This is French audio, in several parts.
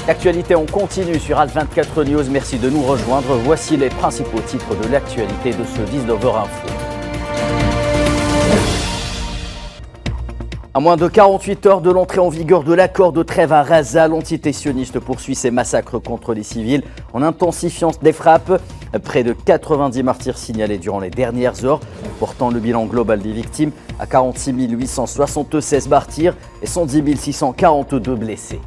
L'actualité, on continue sur Alt24 News. Merci de nous rejoindre. Voici les principaux titres de l'actualité de ce 19h Info. À moins de 48 heures de l'entrée en vigueur de l'accord de trêve à Gaza, l'entité sioniste poursuit ses massacres contre les civils en intensifiant des frappes. Près de 90 martyrs signalés durant les dernières heures, portant le bilan global des victimes à 46 876 martyrs et 110 642 blessés.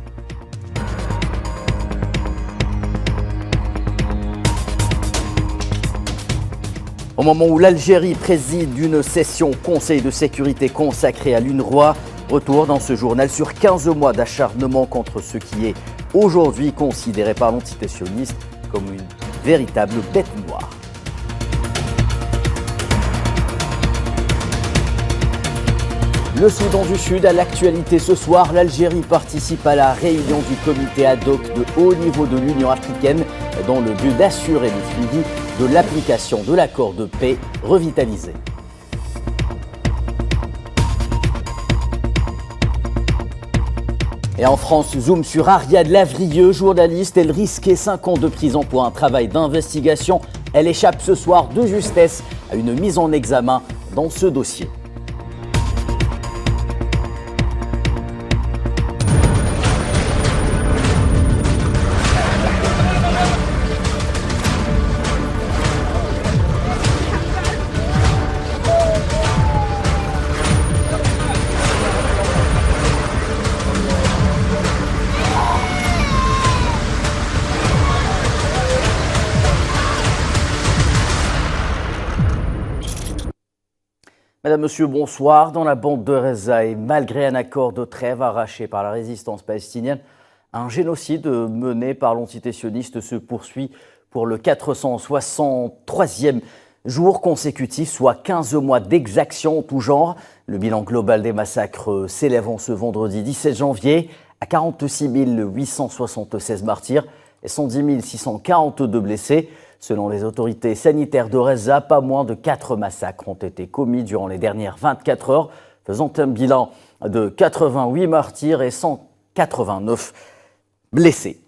Au moment où l'Algérie préside une session Conseil de sécurité consacrée à l'UNRWA, retour dans ce journal sur 15 mois d'acharnement contre ce qui est aujourd'hui considéré par l'entité sioniste comme une véritable bête noire. Le Soudan du Sud à l'actualité ce soir. L'Algérie participe à la réunion du comité ad hoc de haut niveau de l'Union africaine dans le but d'assurer le suivi de l'application de l'accord de paix revitalisé. Et en France, zoom sur Ariadne Lavrieux, journaliste. Elle risquait 5 ans de prison pour un travail d'investigation. Elle échappe ce soir de justesse à une mise en examen dans ce dossier. Madame, Monsieur, bonsoir. Dans la bande de Gaza, et malgré un accord de trêve arraché par la résistance palestinienne, un génocide mené par l'entité sioniste se poursuit pour le 463e jour consécutif, soit 15 mois d'exactions en tout genre. Le bilan global des massacres s'élève en ce vendredi 17 janvier à 46 876 martyrs et 110 642 blessés. Selon les autorités sanitaires de Gaza, pas moins de 4 massacres ont été commis durant les dernières 24 heures, faisant un bilan de 88 martyrs et 189 blessés.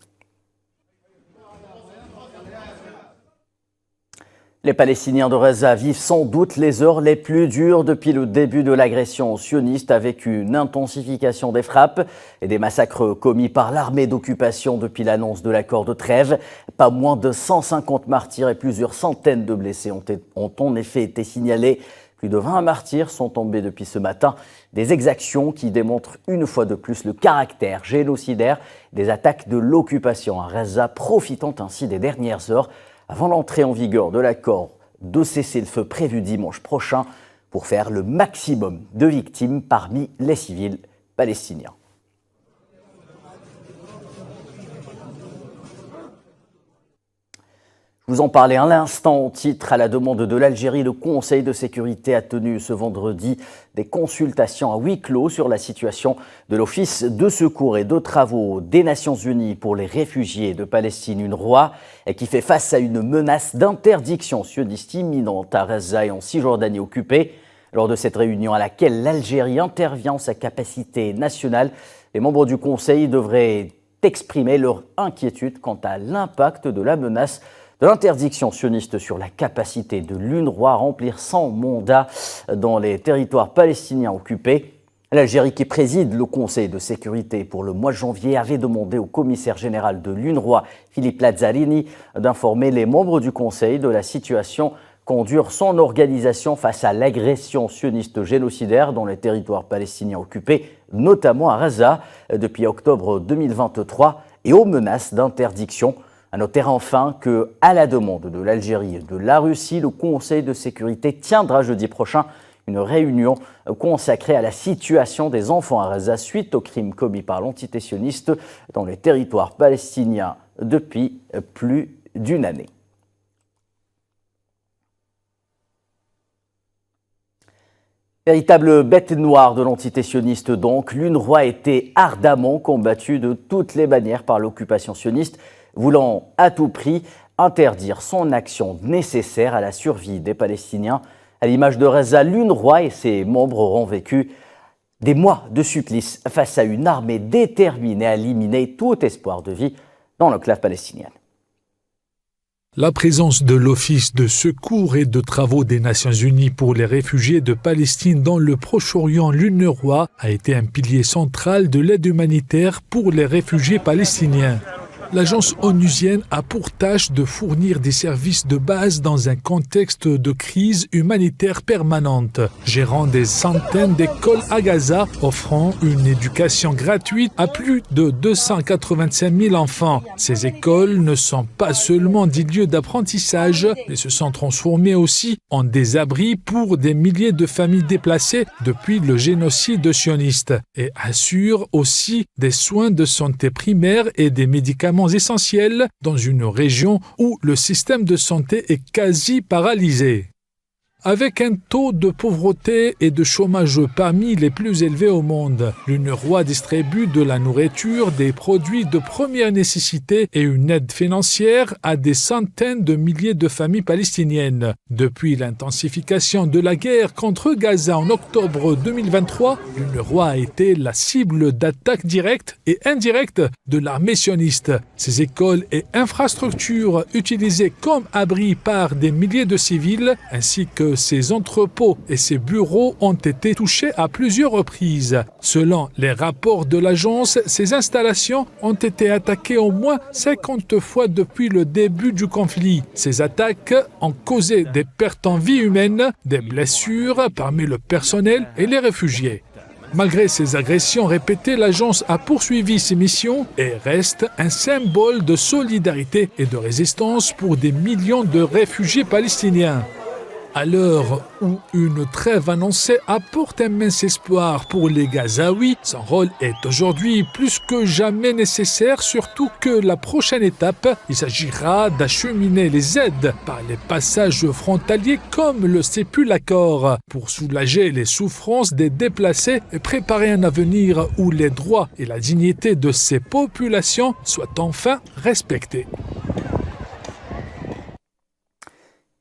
Les Palestiniens de Gaza vivent sans doute les heures les plus dures depuis le début de l'agression sioniste, avec une intensification des frappes et des massacres commis par l'armée d'occupation depuis l'annonce de l'accord de trêve. Pas moins de 150 martyrs et plusieurs centaines de blessés ont en effet été signalés. Plus de 20 martyrs sont tombés depuis ce matin. Des exactions qui démontrent une fois de plus le caractère génocidaire des attaques de l'occupation à Gaza, profitant ainsi des dernières heures avant l'entrée en vigueur de l'accord de cessez-le-feu prévu dimanche prochain pour faire le maximum de victimes parmi les civils palestiniens. Je vous en parlais à l'instant. Titre à la demande de l'Algérie, le Conseil de sécurité a tenu ce vendredi des consultations à huis clos sur la situation de l'Office de secours et de travaux des Nations Unies pour les réfugiés de Palestine, UNRWA, qui fait face à une menace d'interdiction sioniste imminente à Gaza et en Cisjordanie occupée. Lors de cette réunion à laquelle l'Algérie intervient en sa capacité nationale, les membres du Conseil devraient exprimer leur inquiétude quant à l'impact de la menace de l'interdiction sioniste sur la capacité de l'UNRWA à remplir son mandat dans les territoires palestiniens occupés. L'Algérie, qui préside le Conseil de sécurité pour le mois de janvier, avait demandé au commissaire général de l'UNRWA, Philippe Lazzarini, d'informer les membres du Conseil de la situation qu'endure son organisation face à l'agression sioniste génocidaire dans les territoires palestiniens occupés, notamment à Gaza, depuis octobre 2023, et aux menaces d'interdiction. À noter enfin que, à la demande de l'Algérie et de la Russie, le Conseil de sécurité tiendra jeudi prochain une réunion consacrée à la situation des enfants à Gaza suite aux crimes commis par l'entité sioniste dans les territoires palestiniens depuis plus d'une année. Véritable bête noire de l'entité sioniste donc, l'UNRWA a été ardemment combattue de toutes les manières par l'occupation sioniste, voulant à tout prix interdire son action nécessaire à la survie des Palestiniens. À l'image de Gaza, l'UNRWA et ses membres auront vécu Des mois de supplice face à une armée déterminée à éliminer tout espoir de vie dans l'enclave palestinienne. La présence de l'Office de secours et de travaux des Nations Unies pour les réfugiés de Palestine dans le Proche-Orient, l'UNRWA, a été un pilier central de l'aide humanitaire pour les réfugiés palestiniens. L'agence onusienne a pour tâche de fournir des services de base dans un contexte de crise humanitaire permanente, gérant des centaines d'écoles à Gaza, offrant une éducation gratuite à plus de 285 000 enfants. Ces écoles ne sont pas seulement des lieux d'apprentissage, mais se sont transformées aussi en des abris pour des milliers de familles déplacées depuis le génocide sioniste et assurent aussi des soins de santé primaire et des médicaments essentiels dans une région où le système de santé est quasi paralysé. Avec un taux de pauvreté et de chômage parmi les plus élevés au monde, l'UNRWA distribue de la nourriture, des produits de première nécessité et une aide financière à des centaines de milliers de familles palestiniennes. Depuis l'intensification de la guerre contre Gaza en octobre 2023, l'UNRWA a été la cible d'attaques directes et indirectes de l'armée sioniste. Ces écoles et infrastructures utilisées comme abris par des milliers de civils, ainsi que ces entrepôts et ces bureaux ont été touchés à plusieurs reprises. Selon les rapports de l'agence, ces installations ont été attaquées au moins 50 fois depuis le début du conflit. Ces attaques ont causé des pertes en vie humaine, des blessures parmi le personnel et les réfugiés. Malgré ces agressions répétées, l'agence a poursuivi ses missions et reste un symbole de solidarité et de résistance pour des millions de réfugiés palestiniens. À l'heure où une trêve annoncée apporte un mince espoir pour les Gazaouis, son rôle est aujourd'hui plus que jamais nécessaire, surtout que la prochaine étape, il s'agira d'acheminer les aides par les passages frontaliers comme le stipule l'accord, pour soulager les souffrances des déplacés et préparer un avenir où les droits et la dignité de ces populations soient enfin respectés.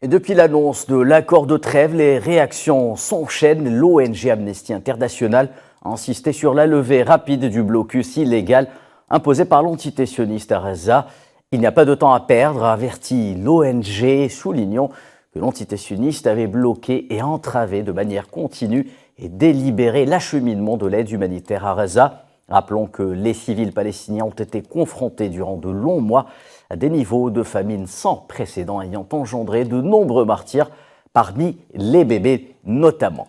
Et depuis l'annonce de l'accord de trêve, les réactions s'enchaînent. L'ONG Amnesty International a insisté sur la levée rapide du blocus illégal imposé par l'entité sioniste à Gaza. Il n'y a pas de temps à perdre, a averti l'ONG, soulignant que l'entité sioniste avait bloqué et entravé de manière continue et délibérée l'acheminement de l'aide humanitaire à Gaza. Rappelons que les civils palestiniens ont été confrontés durant de longs mois à des niveaux de famine sans précédent ayant engendré de nombreux martyrs, parmi les bébés notamment.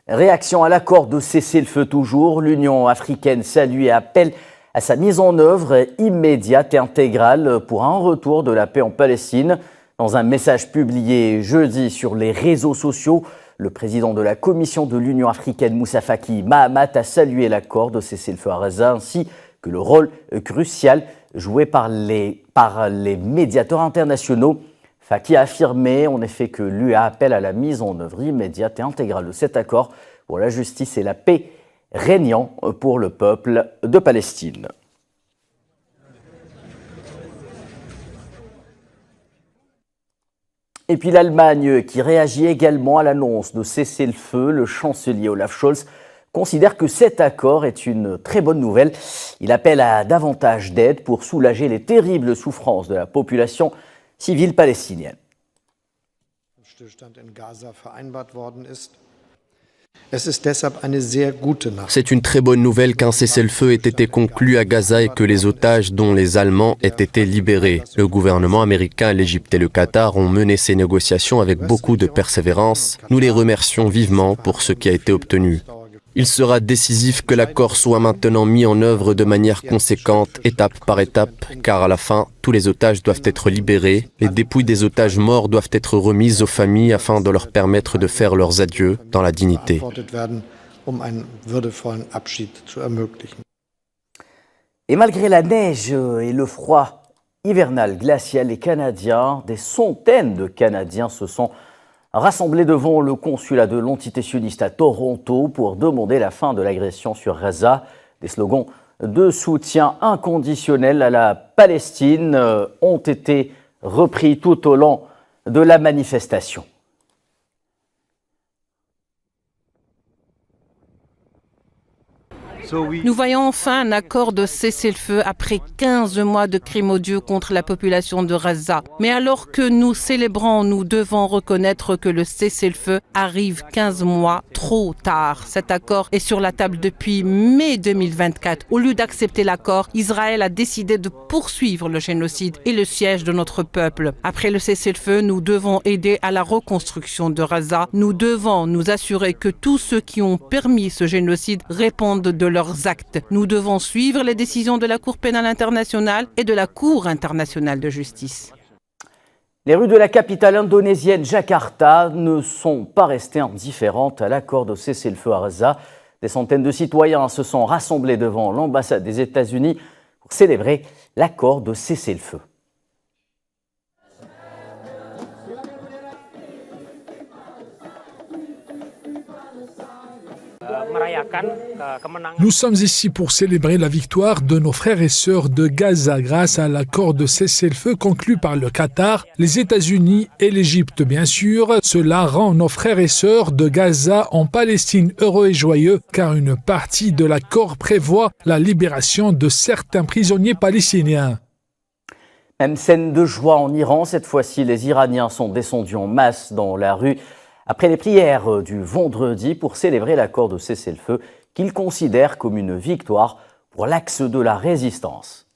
Réaction à l'accord de cessez-le-feu toujours, l'Union africaine salue et appelle à sa mise en œuvre immédiate et intégrale pour un retour de la paix en Palestine. Dans un message publié jeudi sur les réseaux sociaux, le président de la Commission de l'Union africaine, Moussa Faki Mahamat, a salué l'accord de cessez-le-feu à Gaza ainsi que le rôle crucial joué par les médiateurs internationaux. Faki a affirmé en effet que l'UA appelle à la mise en œuvre immédiate et intégrale de cet accord pour la justice et la paix régnant pour le peuple de Palestine. Et puis l'Allemagne qui réagit également à l'annonce de cessez-le-feu. Le chancelier Olaf Scholz considère que cet accord est une très bonne nouvelle. Il appelle à davantage d'aide pour soulager les terribles souffrances de la population civile palestinienne. C'est une très bonne nouvelle qu'un cessez-le-feu ait été conclu à Gaza et que les otages, dont les Allemands, aient été libérés. Le gouvernement américain, l'Égypte et le Qatar ont mené ces négociations avec beaucoup de persévérance. Nous les remercions vivement pour ce qui a été obtenu. Il sera décisif que l'accord soit maintenant mis en œuvre de manière conséquente, étape par étape, car à la fin, tous les otages doivent être libérés. Les dépouilles des otages morts doivent être remises aux familles afin de leur permettre de faire leurs adieux dans la dignité. Et malgré la neige et le froid hivernal glacial, les Canadiens, des centaines de Canadiens se sont rassemblés devant le consulat de l'entité sioniste à Toronto pour demander la fin de l'agression sur Gaza. Des slogans de soutien inconditionnel à la Palestine ont été repris tout au long de la manifestation. Nous voyons enfin un accord de cessez-le-feu après 15 mois de crimes odieux contre la population de Gaza. Mais alors que nous célébrons, nous devons reconnaître que le cessez-le-feu arrive 15 mois trop tard. Cet accord est sur la table depuis mai 2024. Au lieu d'accepter l'accord, Israël a décidé de poursuivre le génocide et le siège de notre peuple. Après le cessez-le-feu, nous devons aider à la reconstruction de Gaza. Nous devons nous assurer que tous ceux qui ont permis ce génocide répondent de leurs actes. Nous devons suivre les décisions de la Cour pénale internationale et de la Cour internationale de justice. Les rues de la capitale indonésienne Jakarta ne sont pas restées indifférentes à l'accord de cessez-le-feu à Gaza. Des centaines de citoyens se sont rassemblés devant l'ambassade des États-Unis pour célébrer l'accord de cessez-le-feu. Nous sommes ici pour célébrer la victoire de nos frères et sœurs de Gaza grâce à l'accord de cessez-le-feu conclu par le Qatar, les États-Unis et l'Égypte bien sûr. Cela rend nos frères et sœurs de Gaza en Palestine heureux et joyeux car une partie de l'accord prévoit la libération de certains prisonniers palestiniens. Même scène de joie en Iran, cette fois-ci les Iraniens sont descendus en masse dans la rue après les prières du vendredi pour célébrer l'accord de cessez-le-feu qu'ils considèrent comme une victoire pour l'axe de la résistance.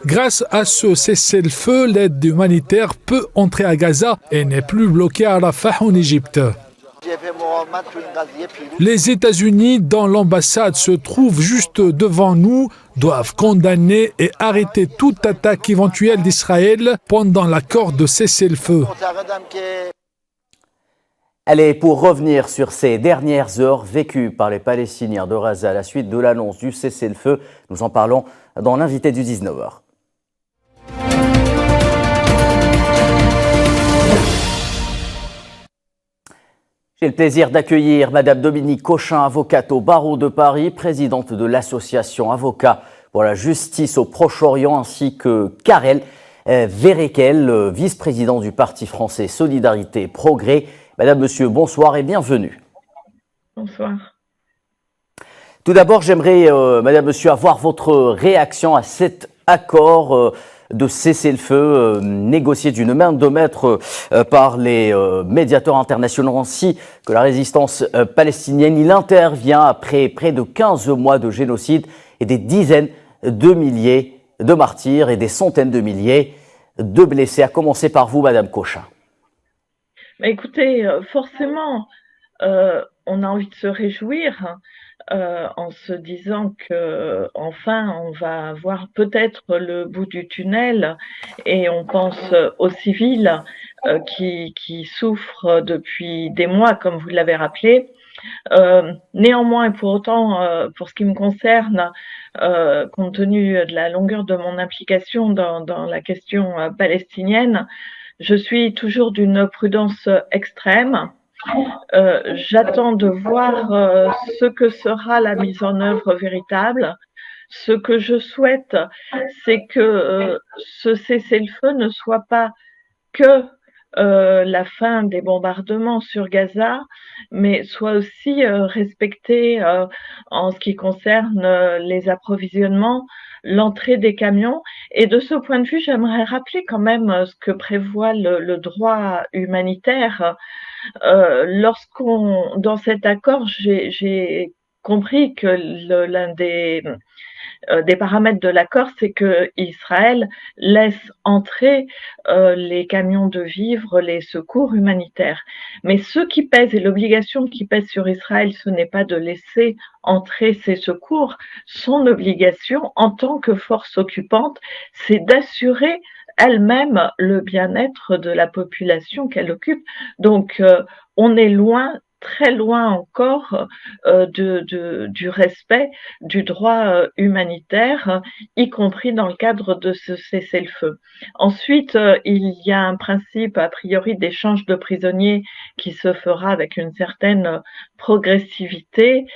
Grâce à ce cessez-le-feu, l'aide humanitaire peut entrer à Gaza et n'est plus bloquée à Rafah en Égypte. Les États-Unis, dont l'ambassade se trouve juste devant nous, doivent condamner et arrêter toute attaque éventuelle d'Israël pendant l'accord de cessez-le-feu. Allez, pour revenir sur ces dernières heures vécues par les Palestiniens de Gaza à la suite de l'annonce du cessez-le-feu, nous en parlons dans l'invité du 19h. J'ai le plaisir d'accueillir Madame Dominique Cochin, avocate au barreau de Paris, présidente de l'association Avocats pour la justice au Proche-Orient, ainsi que Karel Verekel, vice-président du Parti français Solidarité et Progrès. Madame, Monsieur, bonsoir et bienvenue. Bonsoir. Tout d'abord, j'aimerais, Madame, Monsieur, avoir votre réaction à cet accord de cessez-le-feu négocié d'une main de maître par les médiateurs internationaux ainsi que la résistance palestinienne. Il intervient après près de 15 mois de génocide et des dizaines de milliers de martyrs et des centaines de milliers de blessés. À commencer par vous, Madame Cochin. Écoutez, forcément, on a envie de se réjouir en se disant que enfin on va voir peut-être le bout du tunnel, et on pense aux civils qui souffrent depuis des mois, comme vous l'avez rappelé. Néanmoins, et pour autant, pour ce qui me concerne, compte tenu de la longueur de mon implication dans la question palestinienne, je suis toujours d'une prudence extrême. J'attends de voir ce que sera la mise en œuvre véritable. Ce que je souhaite, c'est que ce cessez-le-feu ne soit pas que la fin des bombardements sur Gaza, mais soit aussi respecté en ce qui concerne les approvisionnements, l'entrée des camions. Et de ce point de vue, j'aimerais rappeler quand même ce que prévoit le droit humanitaire. Dans cet accord, j'ai compris que l'un des paramètres de l'accord, c'est que Israël laisse entrer les camions de vivres, les secours humanitaires. Mais ce qui pèse et l'obligation qui pèse sur Israël, ce n'est pas de laisser entrer ces secours. Son obligation en tant que force occupante, c'est d'assurer elle-même le bien-être de la population qu'elle occupe. Donc, on est loin, très loin encore du respect du droit humanitaire, y compris dans le cadre de ce cessez-le-feu. Ensuite, il y a un principe a priori d'échange de prisonniers qui se fera avec une certaine progressivité.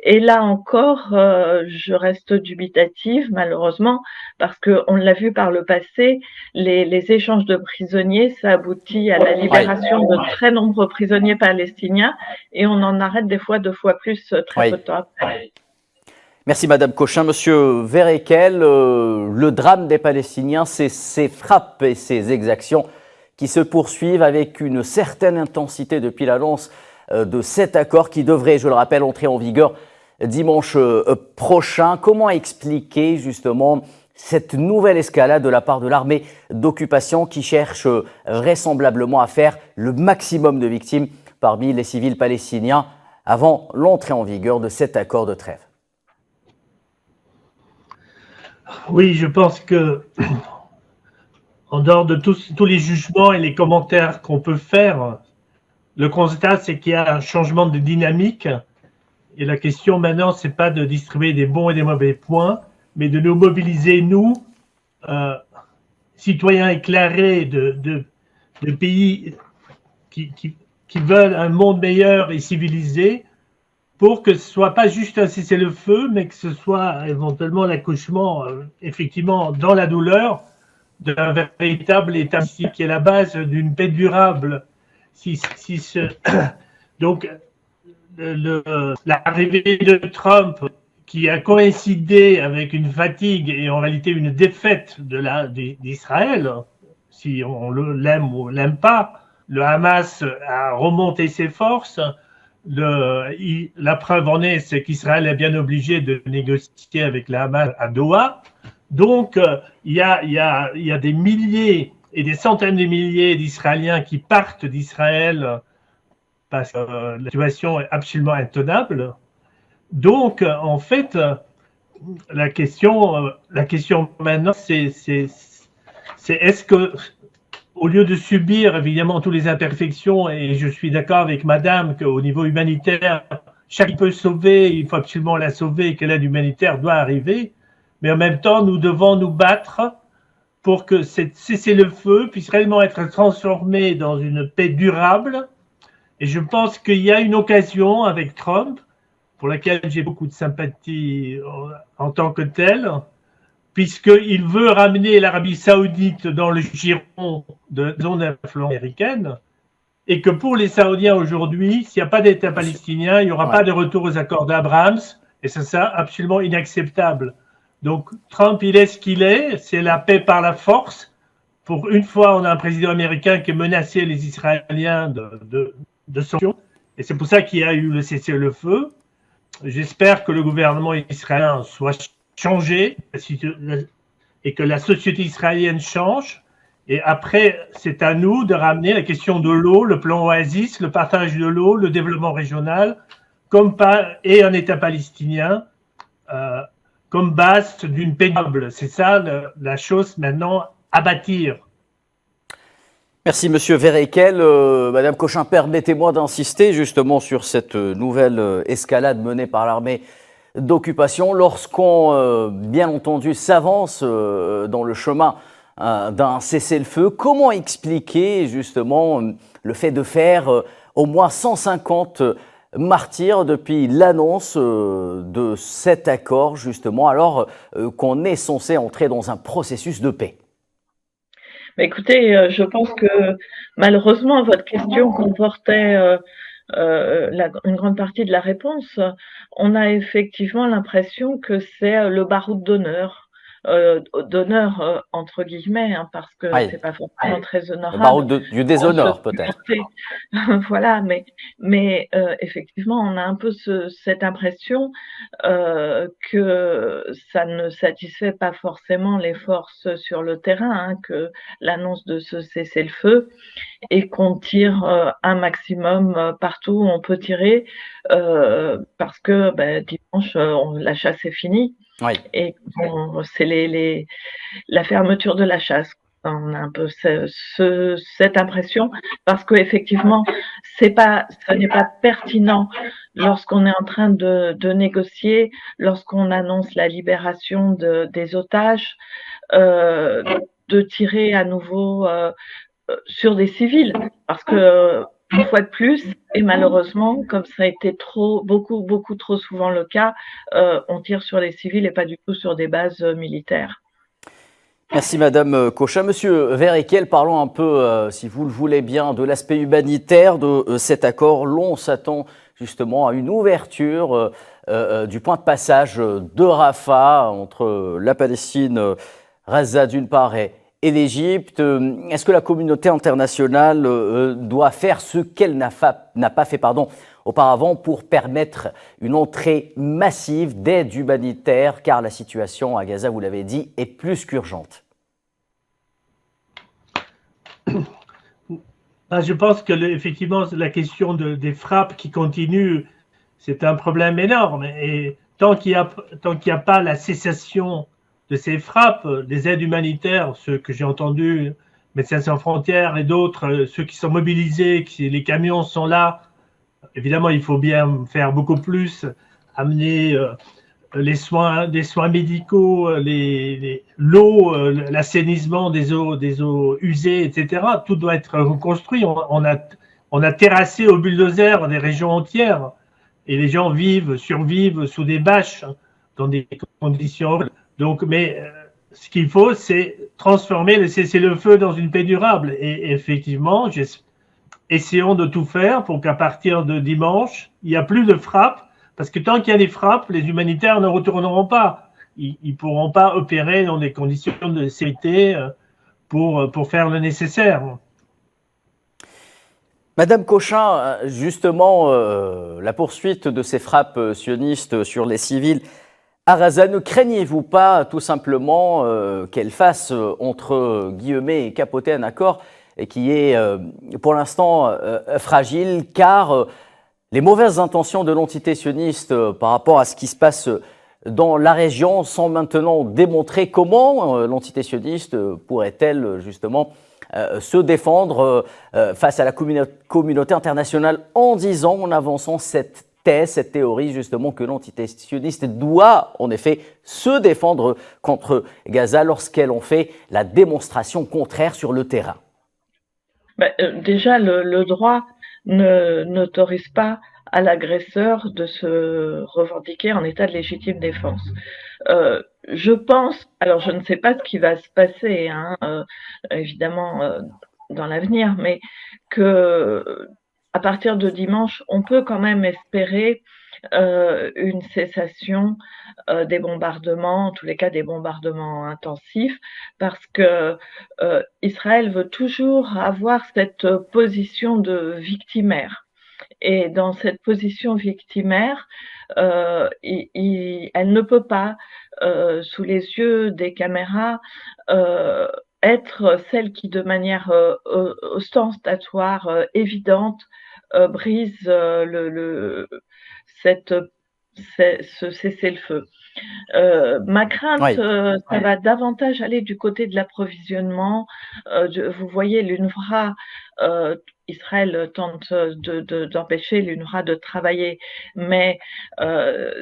Et là encore, je reste dubitative, malheureusement, parce qu'on l'a vu par le passé, les échanges de prisonniers, ça aboutit à la libération de très nombreux prisonniers palestiniens, et on en arrête des fois 2 fois plus très peu de temps après. Merci Madame Cochin. Monsieur Verekel, le drame des Palestiniens, c'est ces frappes et ces exactions qui se poursuivent avec une certaine intensité depuis l'annonce de cet accord qui devrait, je le rappelle, entrer en vigueur dimanche prochain. Comment expliquer justement cette nouvelle escalade de la part de l'armée d'occupation qui cherche vraisemblablement à faire le maximum de victimes parmi les civils palestiniens avant l'entrée en vigueur de cet accord de trêve? Oui, je pense que, en dehors de tous les jugements et les commentaires qu'on peut faire, le constat, c'est qu'il y a un changement de dynamique. Et la question maintenant, c'est pas de distribuer des bons et des mauvais points, mais de nous mobiliser, nous, citoyens éclairés de pays qui veulent un monde meilleur et civilisé, pour que ce soit pas juste un cessez-le-feu, mais que ce soit éventuellement l'accouchement, effectivement, dans la douleur, d'un véritable état qui est la base d'une paix durable. Donc, l'arrivée de Trump, qui a coïncidé avec une fatigue et en réalité une défaite d'Israël, si on l'aime ou l'aime pas, le Hamas a remonté ses forces. La preuve en est, c'est qu'Israël est bien obligé de négocier avec le Hamas à Doha. Donc, il y a des milliers et des centaines de milliers d'Israéliens qui partent d'Israël parce que la situation est absolument intenable. Donc, en fait, la question maintenant, c'est est-ce que, au lieu de subir évidemment toutes les imperfections, et je suis d'accord avec Madame qu'au niveau humanitaire, chaque peut sauver, il faut absolument la sauver et que l'aide humanitaire doit arriver, mais en même temps, nous devons nous battre pour que cette cessez-le-feu puisse réellement être transformé dans une paix durable. Et je pense qu'il y a une occasion avec Trump, pour laquelle j'ai beaucoup de sympathie en tant que tel, puisqu'il veut ramener l'Arabie Saoudite dans le giron de la zone d'influence américaine, et que pour les Saoudiens aujourd'hui, s'il n'y a pas d'État palestinien, il n'y aura pas de retour aux accords d'Abraham, et c'est absolument inacceptable. Donc Trump, il est ce qu'il est, c'est la paix par la force. Pour une fois, on a un président américain qui menaçait les Israéliens de sanctions, et c'est pour ça qu'il y a eu le cessez-le-feu. J'espère que le gouvernement israélien soit changé et que la société israélienne change. Et après, c'est à nous de ramener la question de l'eau, le plan Oasis, le partage de l'eau, le développement régional, et un État palestinien comme base d'une paix durable. C'est ça la chose maintenant à bâtir. Merci Monsieur Verekel. Madame Cochin, permettez-moi d'insister justement sur cette nouvelle escalade menée par l'armée d'occupation lorsqu'on, bien entendu, s'avance dans le chemin d'un cessez-le-feu. Comment expliquer justement le fait de faire au moins 150 martyrs depuis l'annonce de cet accord justement alors qu'on est censé entrer dans un processus de paix? Mais écoutez, je pense que malheureusement votre question comportait une grande partie de la réponse. On a effectivement l'impression que c'est le baroud d'honneur. Entre guillemets, hein, parce que c'est pas forcément très honorable. Le baroud du déshonneur, peut-être. Voilà, mais effectivement, on a un peu cette impression que ça ne satisfait pas forcément les forces sur le terrain, hein, que l'annonce de ce cessez-le-feu, et qu'on tire un maximum partout où on peut tirer, parce que dimanche, la chasse est finie. Oui. Et c'est la fermeture de la chasse. On a un peu cette impression, parce qu'effectivement, ce n'est pas pertinent lorsqu'on est en train de négocier, lorsqu'on annonce la libération des otages, de tirer à nouveau sur des civils, parce que une fois de plus, et malheureusement, comme ça a été beaucoup trop souvent le cas, on tire sur les civils et pas du tout sur des bases militaires. Merci Madame Cochin. Monsieur Verreckel, parlons un peu, si vous le voulez bien, de l'aspect humanitaire de cet accord. L'on s'attend justement à une ouverture du point de passage de Rafah entre la Palestine, Gaza d'une part et l'Égypte. Est-ce que la communauté internationale doit faire ce qu'elle n'a pas fait auparavant pour permettre une entrée massive d'aide humanitaire, car la situation à Gaza, vous l'avez dit, est plus qu'urgente? Je pense que effectivement la question des frappes qui continuent, c'est un problème énorme. Et tant qu'il n'y a pas la cessation de ces frappes, des aides humanitaires, ceux que j'ai entendus, Médecins sans frontières et d'autres, ceux qui sont mobilisés, les camions sont là. Évidemment, il faut bien faire beaucoup plus, amener des soins médicaux, l'eau, l'assainissement des eaux usées, etc. Tout doit être reconstruit. On a terrassé au bulldozer des régions entières et les gens survivent sous des bâches dans des conditions horribles. Donc, mais ce qu'il faut, c'est transformer le cessez-le-feu dans une paix durable. Et effectivement, essayons de tout faire pour qu'à partir de dimanche, il n'y a plus de frappes. Parce que tant qu'il y a des frappes, les humanitaires ne retourneront pas. Ils ne pourront pas opérer dans des conditions de sécurité pour faire le nécessaire. Madame Cochin, justement, la poursuite de ces frappes sionistes sur les civils à Gaza, ne craignez-vous pas tout simplement qu'elle fasse, entre guillemets, capoter un accord et qui est pour l'instant fragile, car les mauvaises intentions de l'entité sioniste par rapport à ce qui se passe dans la région sont maintenant démontrées. Comment l'entité sioniste pourrait-elle justement se défendre face à la communauté internationale en disant, en avançant cette thèse, cette théorie justement que l'entité sioniste doit en effet se défendre contre Gaza lorsqu'elle en fait la démonstration contraire sur le terrain? Déjà, le droit n'autorise pas à l'agresseur de se revendiquer en état de légitime défense. Je pense, alors je ne sais pas ce qui va se passer, évidemment, dans l'avenir, mais que à partir de dimanche, on peut quand même espérer une cessation des bombardements, en tous les cas des bombardements intensifs, parce que Israël veut toujours avoir cette position de victimaire. Et dans cette position victimaire, elle ne peut pas, sous les yeux des caméras, être celle qui, de manière ostentatoire, évidente, brise ce cessez-le-feu. Ma crainte, ça va davantage aller du côté de l'approvisionnement. Vous voyez, l'UNRWA, Israël tente d'empêcher l'UNRWA de travailler, mais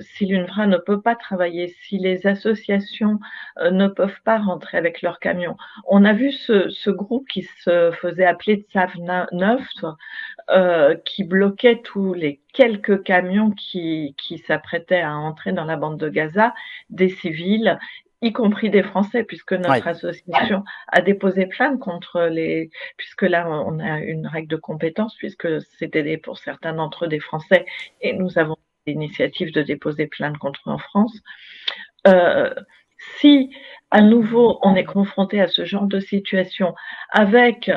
si l'UNRWA ne peut pas travailler, si les associations ne peuvent pas rentrer avec leurs camions, on a vu ce groupe qui se faisait appeler Tsav 9, qui bloquait tous les quelques camions qui s'apprêtaient à entrer dans la bande de Gaza, des civils, y compris des Français, puisque notre association a déposé plainte contre puisque là on a une règle de compétence, puisque c'était pour certains d'entre eux des Français, et nous avons l'initiative de déposer plainte contre eux en France. Si à nouveau on est confronté à ce genre de situation avec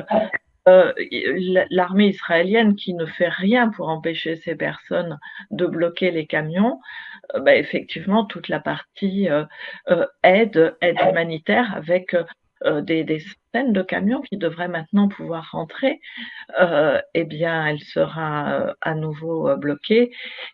l'armée israélienne qui ne fait rien pour empêcher ces personnes de bloquer les camions, effectivement toute la partie aide humanitaire avec des centaines de camions qui devraient maintenant pouvoir rentrer, elle sera à nouveau bloquée,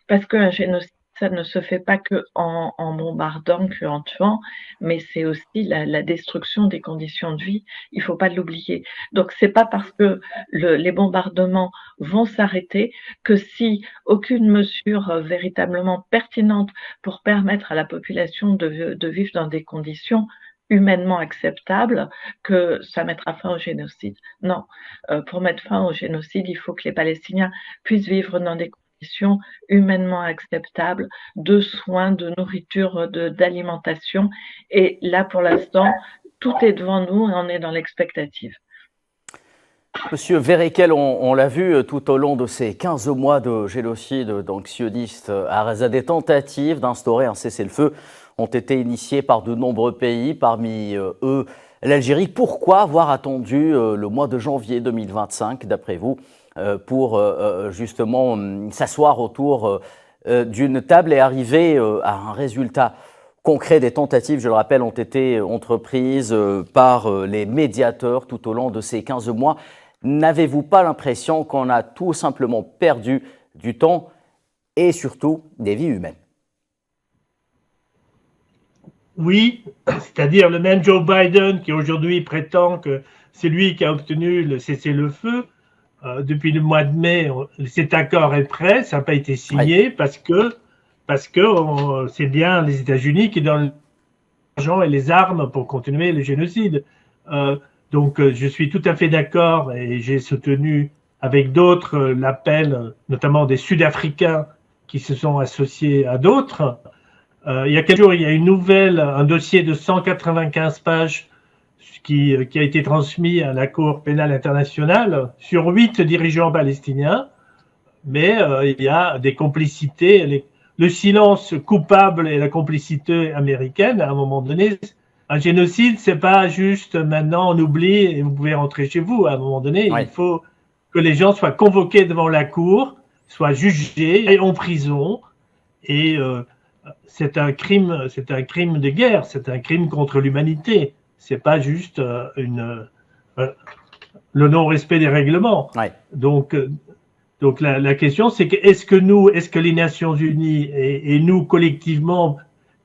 parce qu'un génocide, ça ne se fait pas qu'en bombardant, qu'en tuant, mais c'est aussi la destruction des conditions de vie. Il ne faut pas l'oublier. Donc, c'est pas parce que les bombardements vont s'arrêter que si aucune mesure véritablement pertinente pour permettre à la population de vivre dans des conditions humainement acceptable que ça mettra fin au génocide. Non, pour mettre fin au génocide, il faut que les Palestiniens puissent vivre dans des conditions humainement acceptables de soins, de nourriture, d'alimentation. Et là, pour l'instant, tout est devant nous et on est dans l'expectative. Monsieur Verekel, on l'a vu tout au long de ces 15 mois de génocide donc sioniste à Gaza, des tentatives d'instaurer un cessez-le-feu ont été initiées par de nombreux pays, parmi eux l'Algérie. Pourquoi avoir attendu le mois de janvier 2025, d'après vous, pour justement s'asseoir autour d'une table et arriver à un résultat concret? Des tentatives, je le rappelle, ont été entreprises par les médiateurs tout au long de ces 15 mois. N'avez-vous pas l'impression qu'on a tout simplement perdu du temps et surtout des vies humaines? Oui, c'est-à-dire le même Joe Biden qui aujourd'hui prétend que c'est lui qui a obtenu le cessez-le-feu. Depuis le mois de mai, cet accord est prêt, ça n'a pas été signé parce que c'est bien les États-Unis qui donnent l'argent et les armes pour continuer le génocide. Donc, je suis tout à fait d'accord et j'ai soutenu avec d'autres l'appel, notamment des Sud-Africains qui se sont associés à d'autres. Il y a quelques jours, il y a un dossier de 195 pages qui a été transmis à la Cour pénale internationale sur 8 dirigeants palestiniens, mais il y a des complicités. Le silence coupable et la complicité américaine, à un moment donné, un génocide, c'est pas juste maintenant on oublie et vous pouvez rentrer chez vous. À un moment donné, il faut que les gens soient convoqués devant la cour, soient jugés et en prison. Et c'est un crime de guerre, c'est un crime contre l'humanité. C'est pas juste le non-respect des règlements. Donc la question, c'est que est-ce que les Nations Unies et nous collectivement,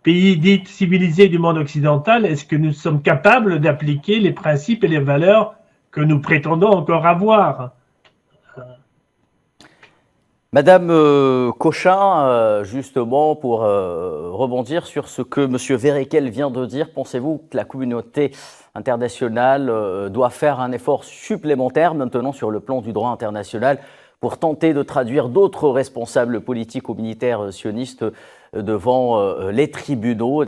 pays dits civilisés du monde occidental, est-ce que nous sommes capables d'appliquer les principes et les valeurs que nous prétendons encore avoir? Madame Cochin, justement, pour rebondir sur ce que M. Verekel vient de dire, pensez-vous que la communauté internationale doit faire un effort supplémentaire maintenant sur le plan du droit international pour tenter de traduire d'autres responsables politiques ou militaires sionistes devant les tribunaux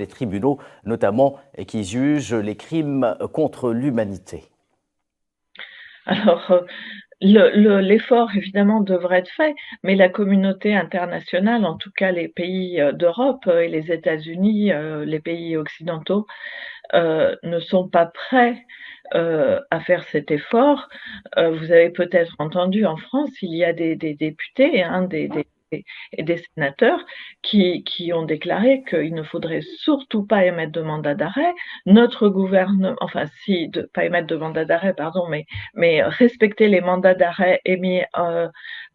notamment, qui jugent les crimes contre l'humanité? Alors, l'effort, évidemment, devrait être fait, mais la communauté internationale, en tout cas les pays d'Europe et les États-Unis, les pays occidentaux, ne sont pas prêts à faire cet effort. Vous avez peut-être entendu, en France, il y a des députés, et des sénateurs qui ont déclaré qu'il ne faudrait surtout pas émettre de mandat d'arrêt. Notre gouvernement, pas émettre de mandat d'arrêt, pardon, mais respecter les mandats d'arrêt émis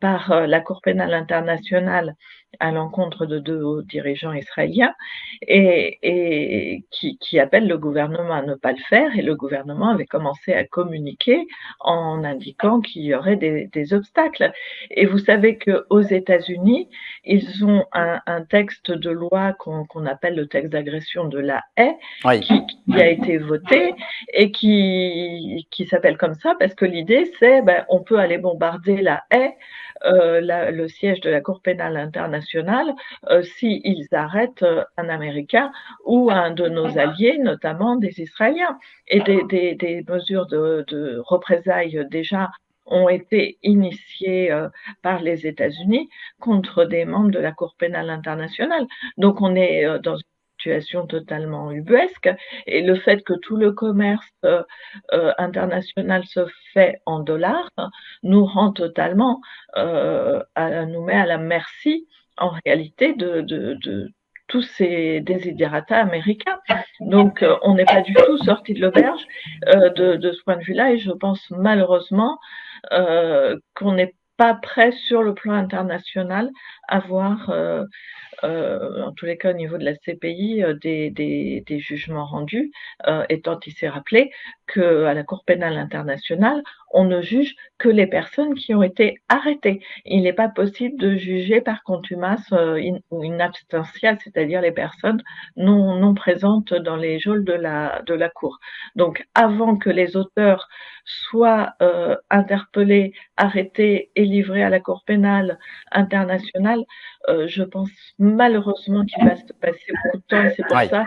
par la Cour pénale internationale à l'encontre de 2 hauts dirigeants israéliens et qui appellent le gouvernement à ne pas le faire, et le gouvernement avait commencé à communiquer en indiquant qu'il y aurait des obstacles. Et vous savez qu'aux États-Unis, ils ont un texte de loi qu'on appelle le texte d'agression de la haie, qui a été voté et qui s'appelle comme ça parce que l'idée c'est on peut aller bombarder la haie, le siège de la Cour pénale internationale, s'ils arrêtent un Américain ou un de nos alliés, notamment des Israéliens. Et des mesures de représailles déjà ont été initiées par les États-Unis contre des membres de la Cour pénale internationale. Donc on est dans une situation totalement ubuesque, et le fait que tout le commerce international se fait en dollars nous rend totalement, nous met à la merci en réalité de tous ces desiderata américains. Donc on n'est pas du tout sorti de l'auberge de ce point de vue-là, et je pense malheureusement qu'on n'est pas prêt sur le plan international à voir, en tous les cas au niveau de la CPI, des jugements rendus, étant il s'est rappelé qu'à la Cour pénale internationale, on ne juge que les personnes qui ont été arrêtées. Il n'est pas possible de juger par contumace ou in absentia, c'est-à-dire les personnes non présentes dans les geôles de la cour. Donc, avant que les auteurs soient interpellés, arrêtés et livrés à la Cour pénale internationale, je pense malheureusement qu'il va se passer beaucoup de temps. C'est pour ça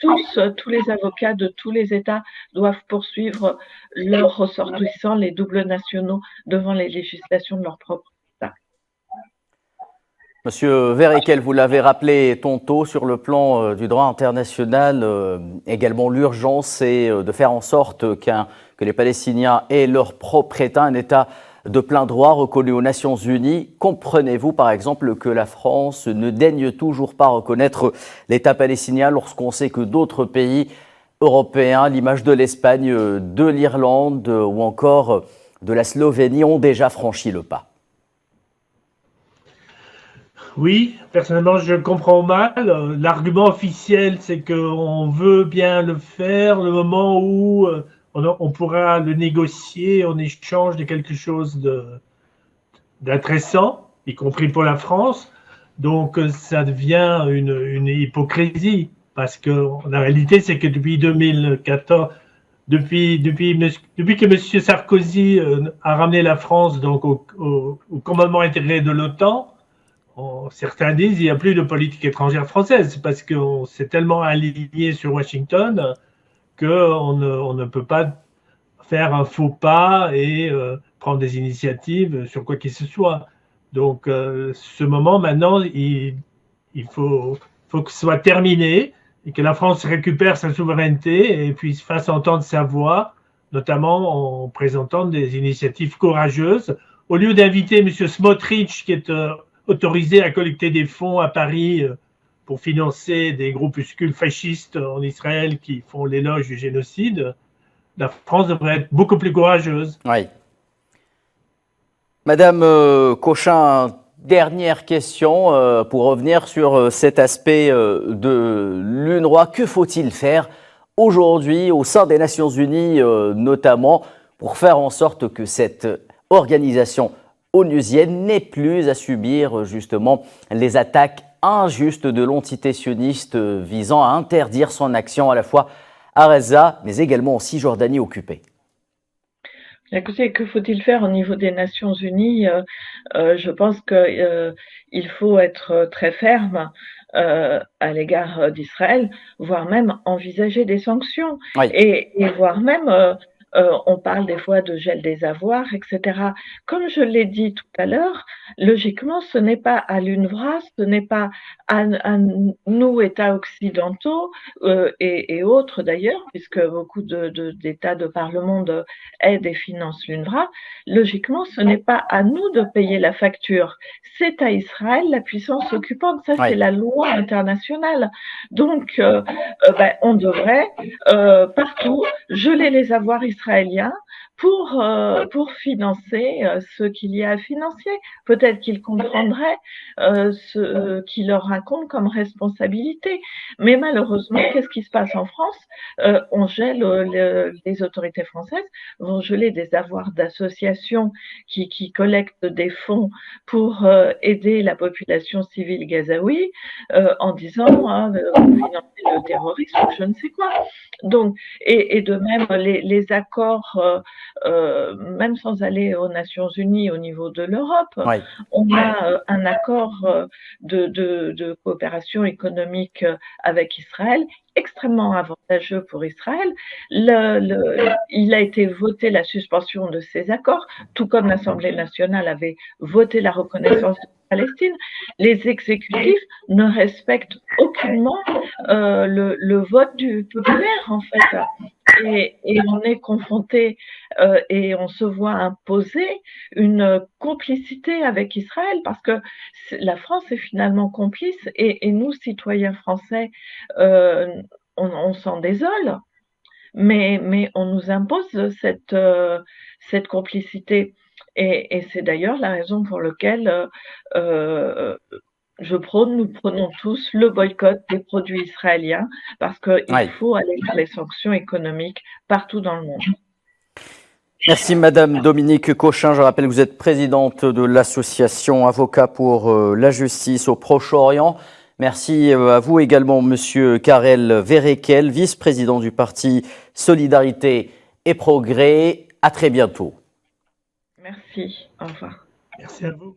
que tous les avocats de tous les États doivent poursuivre leurs ressortissants, les doubles nationaux, devant les législations de leur propre État. Monsieur Verrekel, vous l'avez rappelé tantôt, sur le plan du droit international, également l'urgence, c'est de faire en sorte que les Palestiniens aient leur propre État, un État de plein droit reconnu aux Nations Unies. Comprenez-vous par exemple que la France ne daigne toujours pas reconnaître l'État palestinien lorsqu'on sait que d'autres pays européens, l'image de l'Espagne, de l'Irlande ou encore de la Slovénie, ont déjà franchi le pas? Oui, personnellement, je comprends mal. L'argument officiel, c'est qu'on veut bien le faire le moment où on pourra le négocier en échange de quelque chose d'intéressant, y compris pour la France. Donc, ça devient une hypocrisie, parce que la réalité, c'est que depuis 2014, depuis que M. Sarkozy a ramené la France donc au commandement intégré de l'OTAN, certains disent qu'il n'y a plus de politique étrangère française, parce qu'on s'est tellement aligné sur Washington qu'on ne peut pas faire un faux pas et prendre des initiatives sur quoi que ce soit. Donc, ce moment, maintenant, il faut que ce soit terminé et que la France récupère sa souveraineté et puisse fasse entendre sa voix, notamment en présentant des initiatives courageuses. Au lieu d'inviter M. Smotrich, qui est autorisé à collecter des fonds à Paris pour financer des groupuscules fascistes en Israël qui font l'éloge du génocide, la France devrait être beaucoup plus courageuse. Oui. Madame Cochin, dernière question pour revenir sur cet aspect de l'UNRWA. Que faut-il faire aujourd'hui au sein des Nations Unies, notamment pour faire en sorte que cette organisation onusienne n'ait plus à subir justement les attaques injustes de l'entité sioniste visant à interdire son action à la fois à Gaza, mais également en Cisjordanie occupée? Écoutez, que faut-il faire au niveau des Nations Unies? Je pense qu'il faut être très ferme à l'égard d'Israël, voire même envisager des sanctions, Oui. et voire même, on parle des fois de gel des avoirs, etc. Comme je l'ai dit tout à l'heure, logiquement, ce n'est pas à l'UNRWA, ce n'est pas à nous, États occidentaux et autres d'ailleurs, puisque beaucoup d'États de par le monde aident et financent l'UNRWA. Logiquement, ce n'est pas à nous de payer la facture. C'est à Israël, la puissance occupante. Ça, c'est la loi internationale. Donc, on devrait partout geler les avoirs israéliens pour financer ce qu'il y a à financer. Peut-être qu'ils comprendraient ce qui leur incombe comme responsabilité. Mais malheureusement, qu'est-ce qui se passe en France? On gèle, les autorités françaises vont geler des avoirs d'associations qui collectent des fonds pour aider la population civile gazaoui en disant financer le terrorisme ou je ne sais quoi. Donc, et de même, les accords, même sans aller aux Nations Unies au niveau de l'Europe, on a un accord de coopération économique avec Israël, extrêmement avantageux pour Israël. Il a été voté la suspension de ces accords, tout comme l'Assemblée nationale avait voté la reconnaissance de Palestine. Les exécutifs ne respectent aucunement le vote du populaire, en fait. Et on est confronté et on se voit imposer une complicité avec Israël parce que la France est finalement complice et nous, citoyens français, on s'en désole, mais on nous impose cette complicité. Et c'est d'ailleurs la raison pour laquelle nous prenons tous le boycott des produits israéliens parce qu'il faut aller vers les sanctions économiques partout dans le monde. Merci Madame Dominique Cochin. Je rappelle que vous êtes présidente de l'association Avocats pour la justice au Proche-Orient. Merci à vous également Monsieur Karel Verekel, vice-président du parti Solidarité et Progrès. À très bientôt. Merci, au revoir. Merci à vous.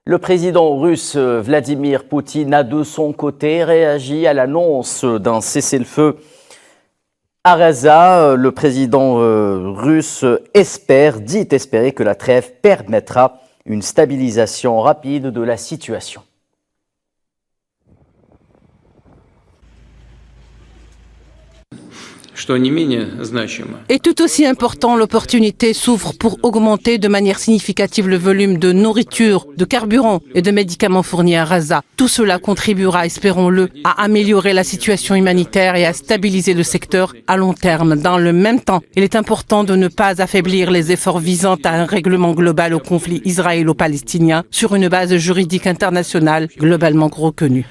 Le président russe Vladimir Poutine a de son côté réagi à l'annonce d'un cessez-le-feu à Gaza. Le président russe dit espérer que la trêve permettra une stabilisation rapide de la situation. Et tout aussi important, l'opportunité s'ouvre pour augmenter de manière significative le volume de nourriture, de carburant et de médicaments fournis à Gaza. Tout cela contribuera, espérons-le, à améliorer la situation humanitaire et à stabiliser le secteur à long terme. Dans le même temps, il est important de ne pas affaiblir les efforts visant à un règlement global au conflit israélo-palestinien sur une base juridique internationale globalement reconnue.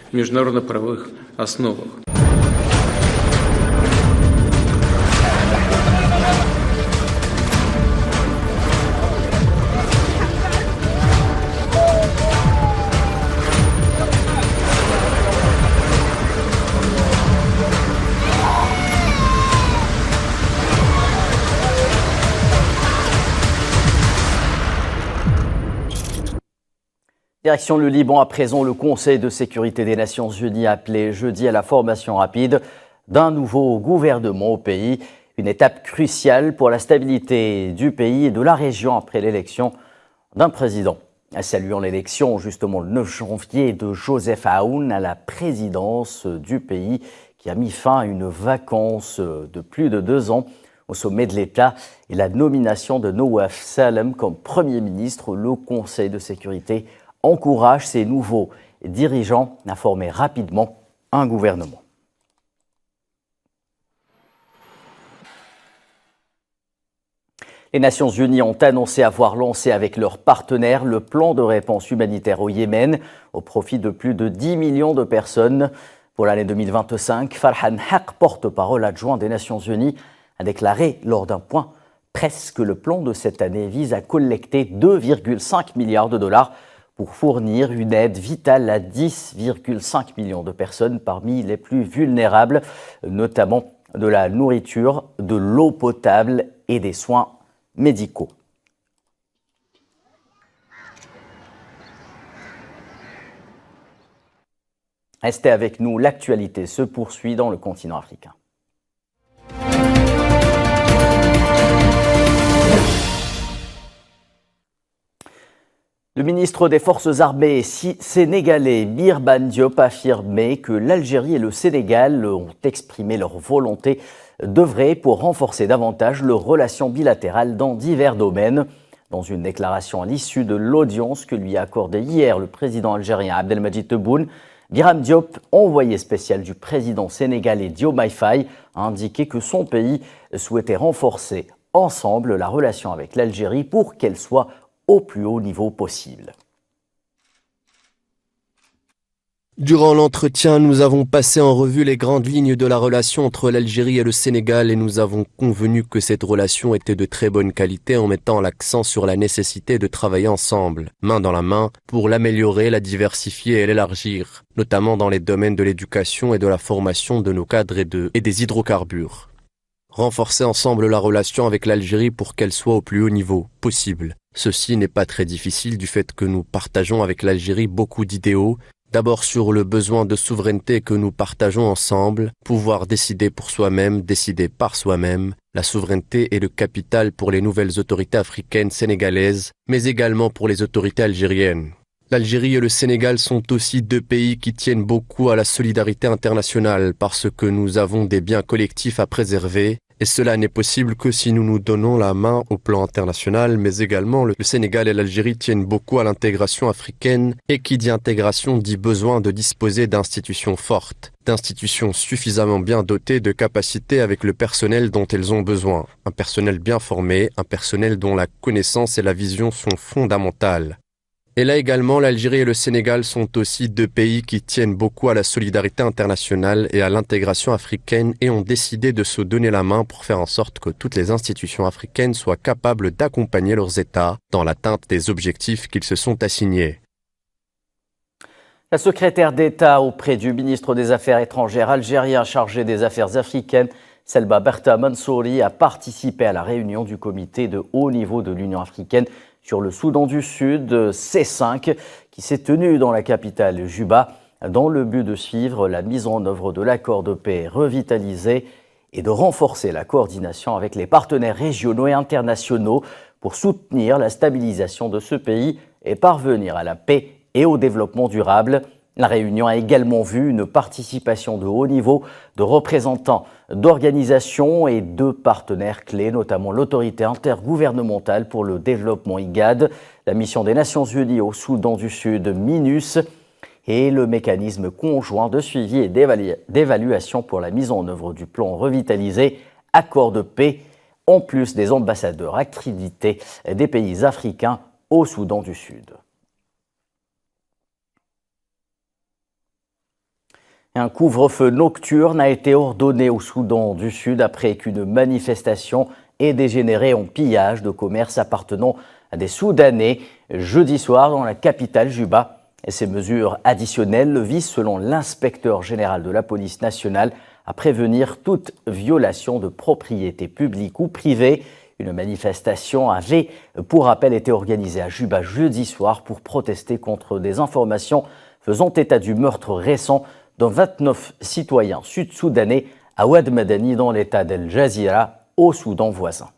Direction le Liban à présent, le Conseil de sécurité des Nations Unies a appelé jeudi à la formation rapide d'un nouveau gouvernement au pays. Une étape cruciale pour la stabilité du pays et de la région après l'élection d'un président. Saluant l'élection justement le 9 janvier de Joseph Aoun à la présidence du pays qui a mis fin à une vacance de plus de 2 ans au sommet de l'État et la nomination de Nawaf Salem comme Premier ministre, le Conseil de sécurité encourage ses nouveaux dirigeants à former rapidement un gouvernement. Les Nations Unies ont annoncé avoir lancé avec leurs partenaires le plan de réponse humanitaire au Yémen au profit de plus de 10 millions de personnes. Pour l'année 2025, Farhan Haq, porte-parole adjoint des Nations Unies, a déclaré lors d'un point presse que le plan de cette année vise à collecter 2,5 milliards de dollars pour fournir une aide vitale à 10,5 millions de personnes parmi les plus vulnérables, notamment de la nourriture, de l'eau potable et des soins médicaux. Restez avec nous, l'actualité se poursuit dans le continent africain. Le ministre des Forces armées sénégalais Birban Diop a affirmé que l'Algérie et le Sénégal ont exprimé leur volonté d'œuvrer pour renforcer davantage leurs relations bilatérales dans divers domaines. Dans une déclaration à l'issue de l'audience que lui a accordée hier le président algérien Abdelmadjid Tebboune, Birban Diop, envoyé spécial du président sénégalais Diomaye Faye, a indiqué que son pays souhaitait renforcer ensemble la relation avec l'Algérie pour qu'elle soit au plus haut niveau possible. Durant l'entretien, nous avons passé en revue les grandes lignes de la relation entre l'Algérie et le Sénégal et nous avons convenu que cette relation était de très bonne qualité en mettant l'accent sur la nécessité de travailler ensemble, main dans la main, pour l'améliorer, la diversifier et l'élargir, notamment dans les domaines de l'éducation et de la formation de nos cadres et des hydrocarbures. Renforcer ensemble la relation avec l'Algérie pour qu'elle soit au plus haut niveau possible. Ceci n'est pas très difficile du fait que nous partageons avec l'Algérie beaucoup d'idéaux, d'abord sur le besoin de souveraineté que nous partageons ensemble, pouvoir décider pour soi-même, décider par soi-même. La souveraineté est le capital pour les nouvelles autorités africaines sénégalaises, mais également pour les autorités algériennes. L'Algérie et le Sénégal sont aussi 2 pays qui tiennent beaucoup à la solidarité internationale parce que nous avons des biens collectifs à préserver et cela n'est possible que si nous nous donnons la main au plan international, mais également le Sénégal et l'Algérie tiennent beaucoup à l'intégration africaine et qui dit intégration dit besoin de disposer d'institutions fortes, d'institutions suffisamment bien dotées de capacités avec le personnel dont elles ont besoin, un personnel bien formé, un personnel dont la connaissance et la vision sont fondamentales. Et là également, l'Algérie et le Sénégal sont aussi deux pays qui tiennent beaucoup à la solidarité internationale et à l'intégration africaine et ont décidé de se donner la main pour faire en sorte que toutes les institutions africaines soient capables d'accompagner leurs États dans l'atteinte des objectifs qu'ils se sont assignés. La secrétaire d'État auprès du ministre des Affaires étrangères algérien chargé des Affaires africaines, Selma Berta Mansouri, a participé à la réunion du comité de haut niveau de l'Union africaine sur le Soudan du Sud, C5, qui s'est tenu dans la capitale Juba, dans le but de suivre la mise en œuvre de l'accord de paix revitalisé et de renforcer la coordination avec les partenaires régionaux et internationaux pour soutenir la stabilisation de ce pays et parvenir à la paix et au développement durable. La réunion a également vu une participation de haut niveau de représentants d'organisations et de partenaires clés, notamment l'autorité intergouvernementale pour le développement IGAD, la mission des Nations Unies au Soudan du Sud, MINUS, et le mécanisme conjoint de suivi et d'évaluation pour la mise en œuvre du plan revitalisé, accord de paix, en plus des ambassadeurs accrédités des pays africains au Soudan du Sud. Un couvre-feu nocturne a été ordonné au Soudan du Sud après qu'une manifestation ait dégénéré en pillage de commerces appartenant à des Soudanais jeudi soir dans la capitale Juba. Et ces mesures additionnelles visent, selon l'inspecteur général de la police nationale, à prévenir toute violation de propriété publique ou privée. Une manifestation avait, pour rappel, été organisée à Juba jeudi soir pour protester contre des informations faisant état du meurtre récent de 29 citoyens sud-soudanais à Oued Madani dans l'état d'El Jazira, au Soudan voisin.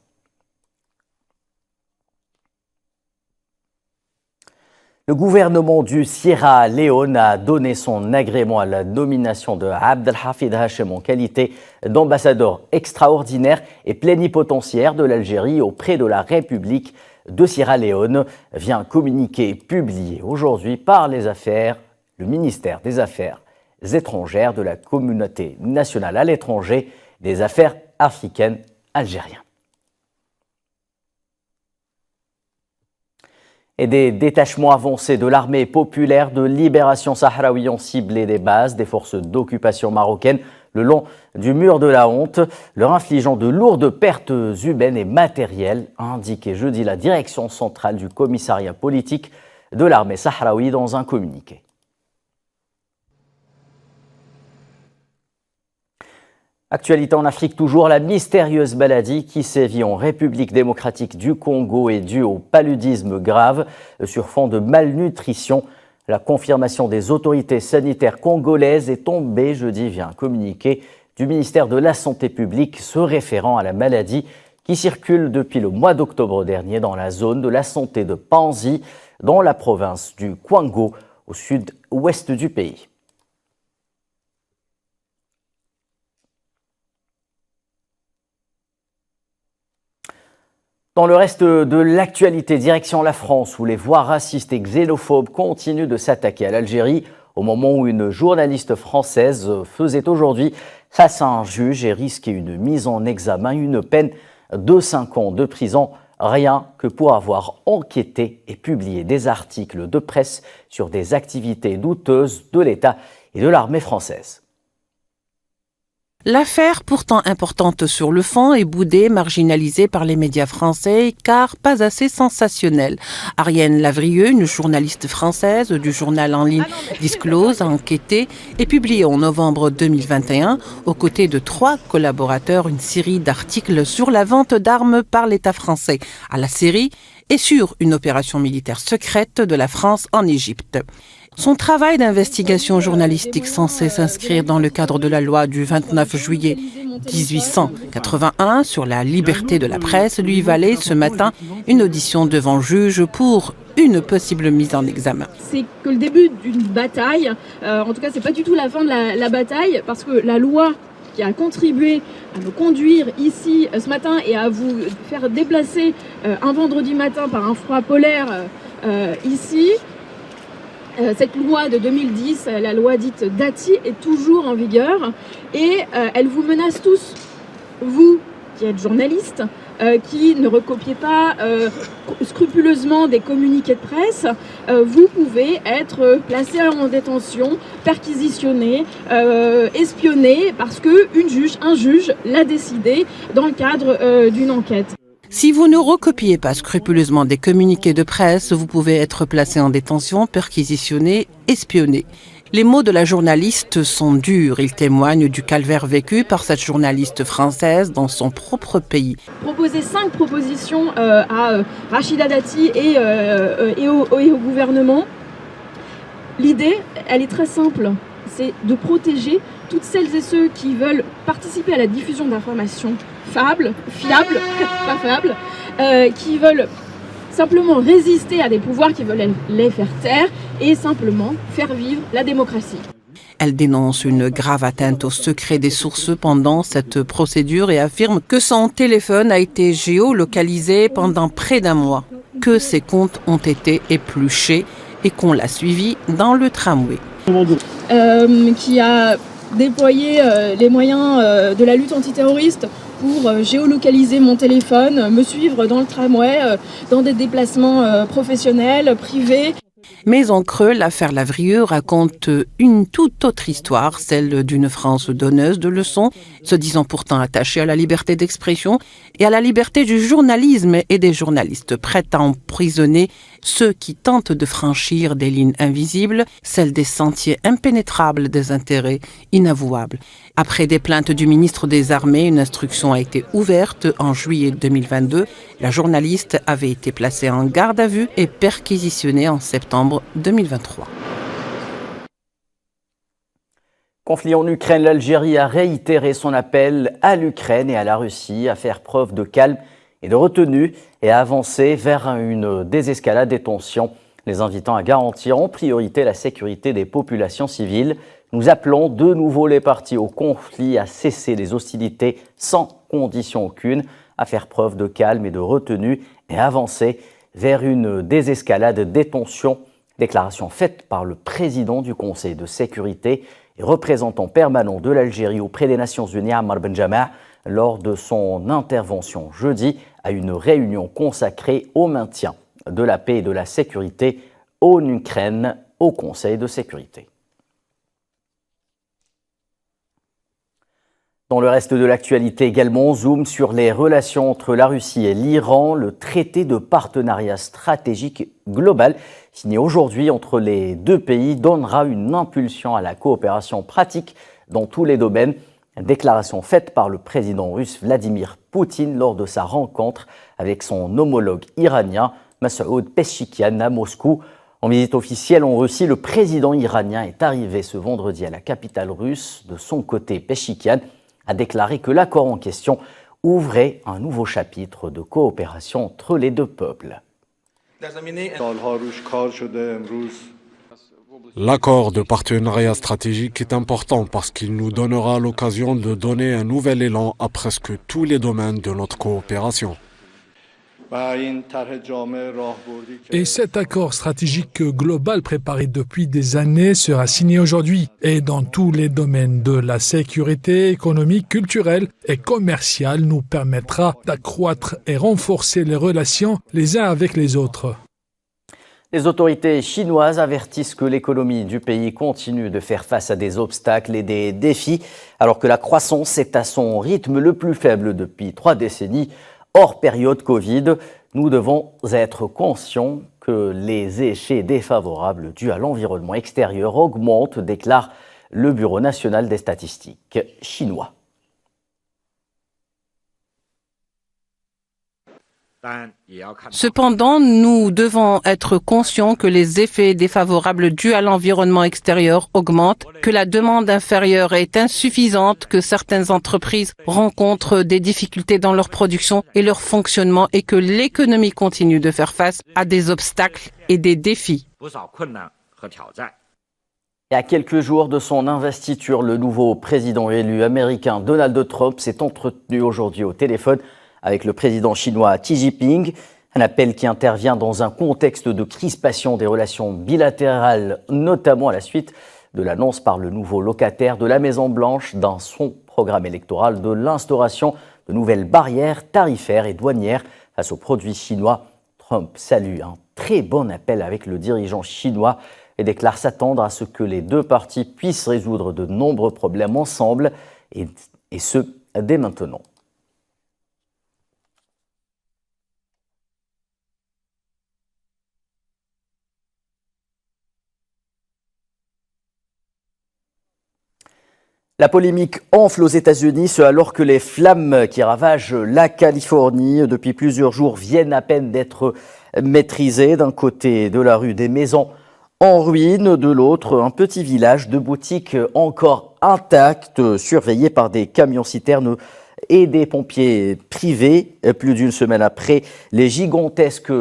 Le gouvernement du Sierra Leone a donné son agrément à la nomination de Abdelhafid Hachem en qualité d'ambassadeur extraordinaire et plénipotentiaire de l'Algérie auprès de la République de Sierra Leone, via un communiqué publié aujourd'hui par le ministère des Affaires étrangères de la communauté nationale à l'étranger des affaires africaines algériennes. Et des détachements avancés de l'armée populaire de libération sahraoui ont ciblé des bases des forces d'occupation marocaines le long du mur de la honte, leur infligeant de lourdes pertes humaines et matérielles, a indiqué jeudi la direction centrale du commissariat politique de l'armée sahraoui dans un communiqué. Actualité en Afrique toujours, la mystérieuse maladie qui sévit en République démocratique du Congo est due au paludisme grave sur fond de malnutrition. La confirmation des autorités sanitaires congolaises est tombée jeudi via un communiqué du ministère de la Santé publique se référant à la maladie qui circule depuis le mois d'octobre dernier dans la zone de la santé de Panzi, dans la province du Kwango, au sud-ouest du pays. Dans le reste de l'actualité, direction la France, où les voix racistes et xénophobes continuent de s'attaquer à l'Algérie, au moment où une journaliste française faisait aujourd'hui face à un juge et risquait une mise en examen, une peine de 5 ans de prison, rien que pour avoir enquêté et publié des articles de presse sur des activités douteuses de l'État et de l'armée française. L'affaire, pourtant importante sur le fond, est boudée, marginalisée par les médias français, car pas assez sensationnelle. Ariane Lavrieux, une journaliste française du journal en ligne Disclose, a enquêté et publié en novembre 2021, aux côtés de 3 collaborateurs, une série d'articles sur la vente d'armes par l'État français à la Syrie et sur une opération militaire secrète de la France en Égypte. Son travail d'investigation journalistique censé s'inscrire dans le cadre de la loi du 29 juillet 1881 sur la liberté de la presse lui valait ce matin une audition devant juge pour une possible mise en examen. C'est que le début d'une bataille, en tout cas c'est pas du tout la fin de la bataille, parce que la loi qui a contribué à nous conduire ici ce matin et à vous faire déplacer un vendredi matin par un froid polaire ici, cette loi de 2010, la loi dite Dati, est toujours en vigueur et elle vous menace tous. Vous qui êtes journalistes, qui ne recopiez pas scrupuleusement des communiqués de presse, vous pouvez être placé en détention, perquisitionné, espionné, parce qu'un juge l'a décidé dans le cadre d'une enquête. Si vous ne recopiez pas scrupuleusement des communiqués de presse, vous pouvez être placé en détention, perquisitionné, espionné. Les mots de la journaliste sont durs. Ils témoignent du calvaire vécu par cette journaliste française dans son propre pays. Proposer 5 propositions à Rachida Dati et au gouvernement. L'idée, elle est très simple. C'est de protéger toutes celles et ceux qui veulent participer à la diffusion d'informations fiables, pas fables, qui veulent simplement résister à des pouvoirs qui veulent les faire taire et simplement faire vivre la démocratie. Elle dénonce une grave atteinte au secret des sources pendant cette procédure et affirme que son téléphone a été géolocalisé pendant près d'un mois, que ses comptes ont été épluchés et qu'on l'a suivi dans le tramway. Qui a déployé les moyens de la lutte antiterroriste pour géolocaliser mon téléphone, me suivre dans le tramway, dans des déplacements professionnels, privés. Mais en creux, l'affaire Lavrieux raconte une toute autre histoire, celle d'une France donneuse de leçons, se disant pourtant attachée à la liberté d'expression et à la liberté du journalisme et des journalistes, prête à emprisonner ceux qui tentent de franchir des lignes invisibles, celles des sentiers impénétrables des intérêts inavouables. Après des plaintes du ministre des Armées, une instruction a été ouverte en juillet 2022. La journaliste avait été placée en garde à vue et perquisitionnée en septembre 2023. Conflit en Ukraine, l'Algérie a réitéré son appel à l'Ukraine et à la Russie à faire preuve de calme et de retenue et à avancer vers une désescalade des tensions, les invitant à garantir en priorité la sécurité des populations civiles. Nous appelons de nouveau les parties au conflit à cesser les hostilités sans condition aucune, à faire preuve de calme et de retenue et à avancer vers une désescalade des tensions. Déclaration faite par le président du Conseil de sécurité et représentant permanent de l'Algérie auprès des Nations Unies, Ammar Benjama, lors de son intervention jeudi à une réunion consacrée au maintien de la paix et de la sécurité en Ukraine au Conseil de sécurité. Dans le reste de l'actualité également, on zoome sur les relations entre la Russie et l'Iran. Le traité de partenariat stratégique global signé aujourd'hui entre les deux pays donnera une impulsion à la coopération pratique dans tous les domaines. Déclaration faite par le président russe Vladimir Poutine lors de sa rencontre avec son homologue iranien Masoud Pezeshkian à Moscou. En visite officielle en Russie, le président iranien est arrivé ce vendredi à la capitale russe. De son côté, Pezeshkian a déclaré que l'accord en question ouvrait un nouveau chapitre de coopération entre les deux peuples. L'accord de partenariat stratégique est important parce qu'il nous donnera l'occasion de donner un nouvel élan à presque tous les domaines de notre coopération. Et cet accord stratégique global préparé depuis des années sera signé aujourd'hui et dans tous les domaines de la sécurité économique, culturelle et commerciale nous permettra d'accroître et renforcer les relations les uns avec les autres. Les autorités chinoises avertissent que l'économie du pays continue de faire face à des obstacles et des défis, alors que la croissance est à son rythme le plus faible depuis 3 décennies, hors période Covid. Nous devons être conscients que les effets défavorables dus à l'environnement extérieur augmentent, déclare le Bureau national des statistiques chinois. Cependant, nous devons être conscients que les effets défavorables dus à l'environnement extérieur augmentent, que la demande inférieure est insuffisante, que certaines entreprises rencontrent des difficultés dans leur production et leur fonctionnement et que l'économie continue de faire face à des obstacles et des défis. Et à quelques jours de son investiture, le nouveau président élu américain Donald Trump s'est entretenu aujourd'hui au téléphone avec le président chinois Xi Jinping, un appel qui intervient dans un contexte de crispation des relations bilatérales, notamment à la suite de l'annonce par le nouveau locataire de la Maison-Blanche dans son programme électoral de l'instauration de nouvelles barrières tarifaires et douanières face aux produits chinois. Trump salue un très bon appel avec le dirigeant chinois et déclare s'attendre à ce que les deux parties puissent résoudre de nombreux problèmes ensemble, et ce, dès maintenant. La polémique enfle aux États-Unis, ce alors que les flammes qui ravagent la Californie depuis plusieurs jours viennent à peine d'être maîtrisées. D'un côté de la rue, des maisons en ruine, de l'autre, un petit village de boutiques encore intactes, surveillé par des camions-citernes et des pompiers privés. Plus d'une semaine après les gigantesques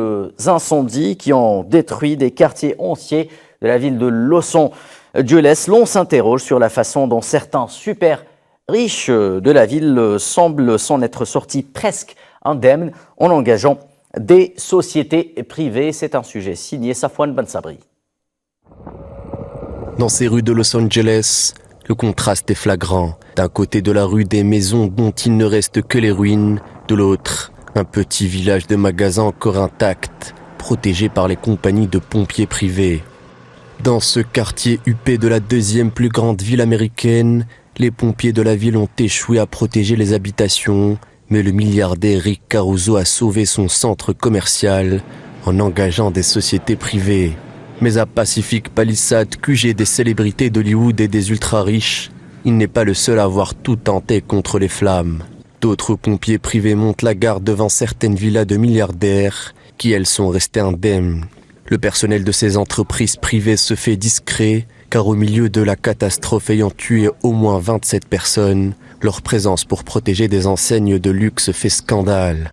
incendies qui ont détruit des quartiers entiers de la ville de Los Angeles, l'on s'interroge sur la façon dont certains super riches de la ville semblent s'en être sortis presque indemnes en engageant des sociétés privées. C'est un sujet signé Safwan Ben Sabri. Dans ces rues de Los Angeles, le contraste est flagrant. D'un côté de la rue, des maisons dont il ne reste que les ruines. De l'autre, un petit village de magasins encore intact, protégé par les compagnies de pompiers privés. Dans ce quartier huppé de la deuxième plus grande ville américaine, les pompiers de la ville ont échoué à protéger les habitations, mais le milliardaire Rick Caruso a sauvé son centre commercial en engageant des sociétés privées. Mais à Pacific Palisades, QG des célébrités d'Hollywood et des ultra-riches, il n'est pas le seul à avoir tout tenté contre les flammes. D'autres pompiers privés montent la garde devant certaines villas de milliardaires qui, elles, sont restées indemnes. Le personnel de ces entreprises privées se fait discret, car au milieu de la catastrophe ayant tué au moins 27 personnes, leur présence pour protéger des enseignes de luxe fait scandale.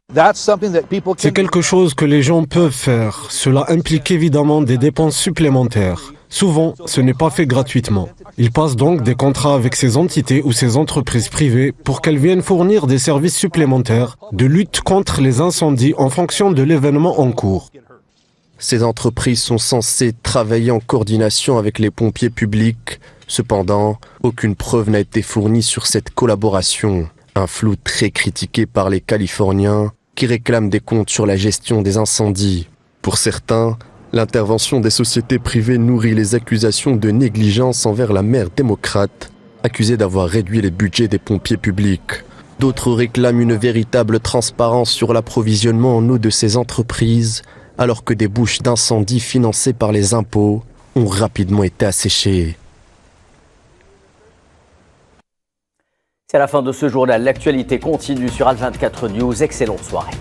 C'est quelque chose que les gens peuvent faire. Cela implique évidemment des dépenses supplémentaires. Souvent, ce n'est pas fait gratuitement. Ils passent donc des contrats avec ces entités ou ces entreprises privées pour qu'elles viennent fournir des services supplémentaires de lutte contre les incendies en fonction de l'événement en cours. Ces entreprises sont censées travailler en coordination avec les pompiers publics. Cependant, aucune preuve n'a été fournie sur cette collaboration. Un flou très critiqué par les Californiens qui réclament des comptes sur la gestion des incendies. Pour certains, l'intervention des sociétés privées nourrit les accusations de négligence envers la maire démocrate, accusée d'avoir réduit les budgets des pompiers publics. D'autres réclament une véritable transparence sur l'approvisionnement en eau de ces entreprises, alors que des bouches d'incendie financées par les impôts ont rapidement été asséchées. C'est la fin de ce journal. L'actualité continue sur Al24 News. Excellente soirée.